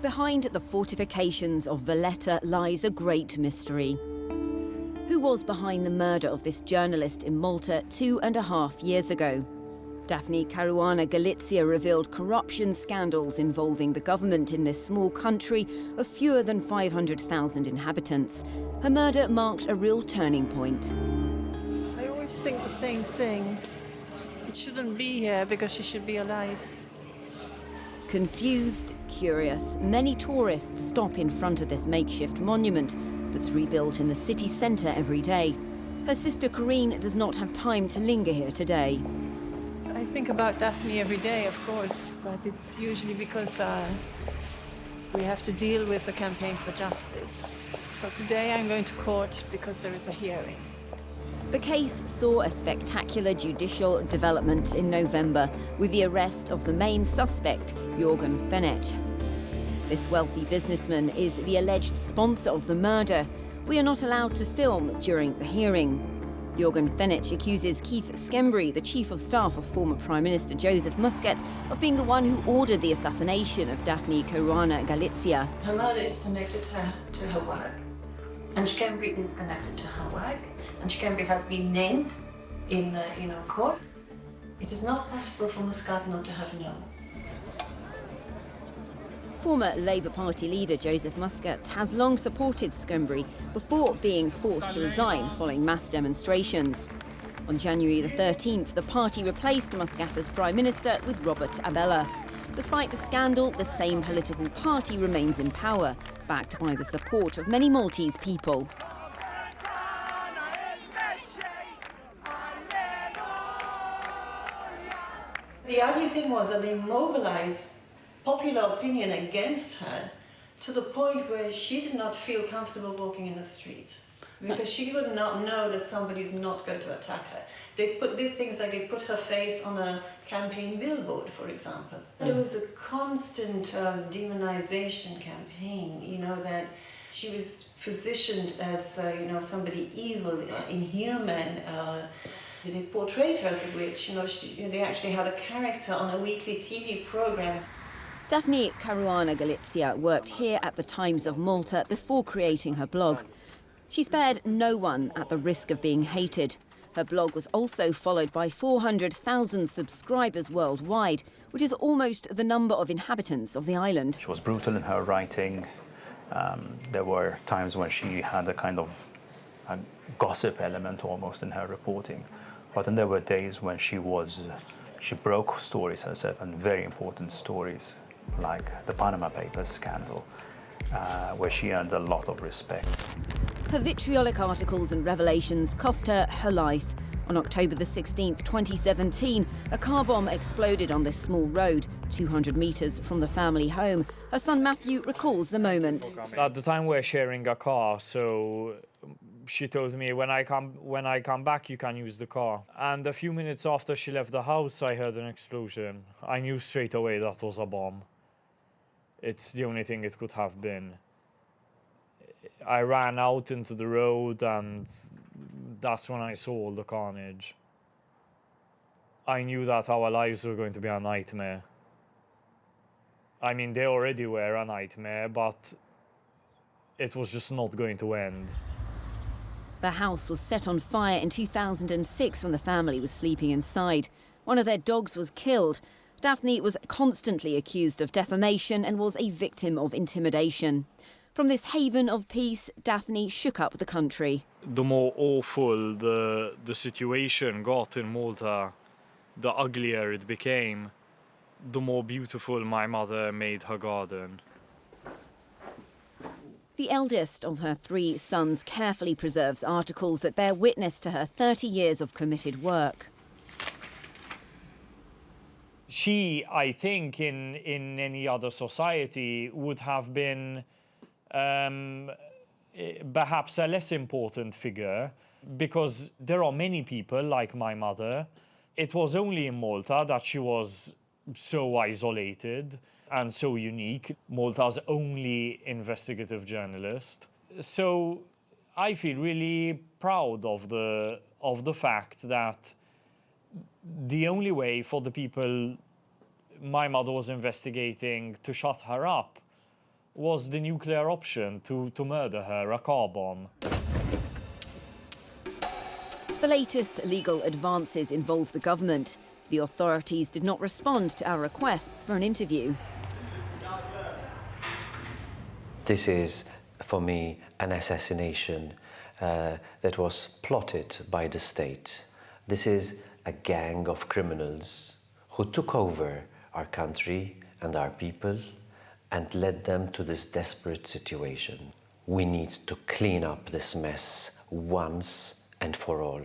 Behind the fortifications of Valletta lies a great mystery. Who was behind the murder of this journalist in Malta 2.5 years ago? Daphne Caruana Galizia revealed corruption scandals involving the government in this small country of fewer than 500,000 inhabitants. Her murder marked a real turning point. I always think the same thing. It shouldn't be here because she should be alive. Confused, curious, many tourists stop in front of this makeshift monument that's rebuilt in the city centre every day. Her sister Corinne does not have time to linger here today. I think about Daphne every day, of course, but it's usually because we have to deal with the campaign for justice. So today I'm going to court because there is a hearing. The case saw a spectacular judicial development in November with the arrest of the main suspect, Jürgen Fenech. This wealthy businessman is the alleged sponsor of the murder. We are not allowed to film during the hearing. Jürgen Fenech accuses Keith Schembri, the chief of staff of former Prime Minister Joseph Muscat, of being the one who ordered the assassination of Daphne Caruana Galizia. Her murder is connected to her work, and Schembri is connected to her work. And Schembri has been named in court. It is not possible for Muscat not to have known. Former Labour Party leader Joseph Muscat has long supported Schembri before being forced to resign following mass demonstrations. On January the 13th, the party replaced Muscat as Prime Minister with Robert Abela. Despite the scandal, the same political party remains in power, backed by the support of many Maltese people. The ugly thing was that they mobilized popular opinion against her to the point where she did not feel comfortable walking in the street because she would not know that somebody's not going to attack her. They did things like they put her face on a campaign billboard, for example. There was a constant demonization campaign, that she was positioned as, somebody evil, inhuman. They portrayed her as a witch. They actually had a character on a weekly TV program. Daphne Caruana Galizia worked here at the Times of Malta before creating her blog. She spared no one at the risk of being hated. Her blog was also followed by 400,000 subscribers worldwide, which is almost the number of inhabitants of the island. She was brutal in her writing. There were times when she had a kind of a gossip element almost in her reporting. But then there were days when she broke stories herself, and very important stories, like the Panama Papers scandal, where she earned a lot of respect. Her vitriolic articles and revelations cost her her life. On October the 16th, 2017, a car bomb exploded on this small road, 200 metres from the family home. Her son Matthew recalls the moment. At the time, we're sharing a car, so she told me, when I come back, you can use the car. And a few minutes after she left the house, I heard an explosion. I knew straight away that was a bomb. It's the only thing it could have been. I ran out into the road, and that's when I saw all the carnage. I knew that our lives were going to be a nightmare. I mean, they already were a nightmare, but it was just not going to end. The house was set on fire in 2006 when the family was sleeping inside. One of their dogs was killed. Daphne was constantly accused of defamation and was a victim of intimidation. From this haven of peace, Daphne shook up the country. The more awful the situation got in Malta, the uglier it became, the more beautiful my mother made her garden. The eldest of her 3 sons carefully preserves articles that bear witness to her 30 years of committed work. She, I think, in any other society would have been perhaps a less important figure, because there are many people like my mother. It was only in Malta that she was so isolated and so unique, Malta's only investigative journalist. So I feel really proud of the fact that the only way for the people my mother was investigating to shut her up was the nuclear option to murder her, a car bomb. The latest legal advances involve the government. The authorities did not respond to our requests for an interview. This is, for me, an assassination that was plotted by the state. This is a gang of criminals who took over our country and our people and led them to this desperate situation. We need to clean up this mess once and for all.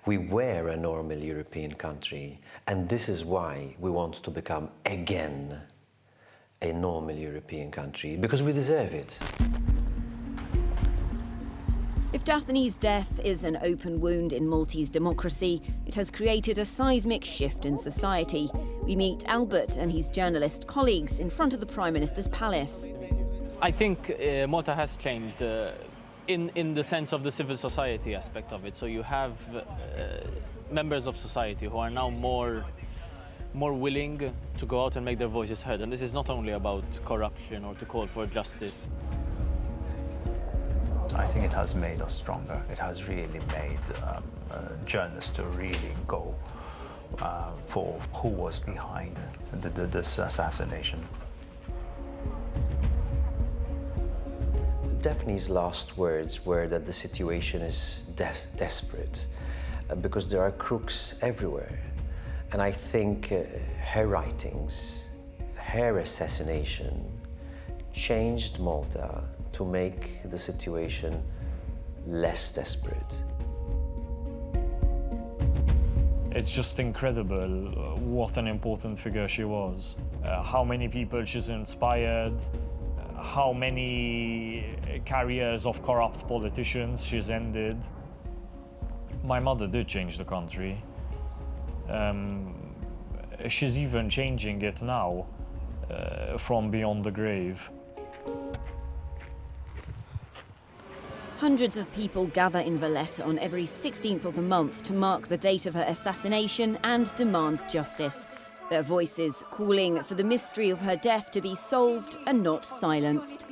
We were a normal European country, and this is why we want to become again a normal European country, because we deserve it. If Daphne's death is an open wound in Maltese democracy, it has created a seismic shift in society. We meet Albert and his journalist colleagues in front of the Prime Minister's palace. I think Malta has changed in the sense of the civil society aspect of it. So you have members of society who are now more willing to go out and make their voices heard. And this is not only about corruption or to call for justice. I think it has made us stronger. It has really made journalists to really go for who was behind this assassination. Daphne's last words were that the situation is desperate because there are crooks everywhere. And I think her writings, her assassination, changed Malta to make the situation less desperate. It's just incredible what an important figure she was. How many people she's inspired, how many careers of corrupt politicians she's ended. My mother did change the country. She's even changing it now from beyond the grave. Hundreds of people gather in Valletta on every 16th of the month to mark the date of her assassination and demand justice. Their voices calling for the mystery of her death to be solved and not silenced.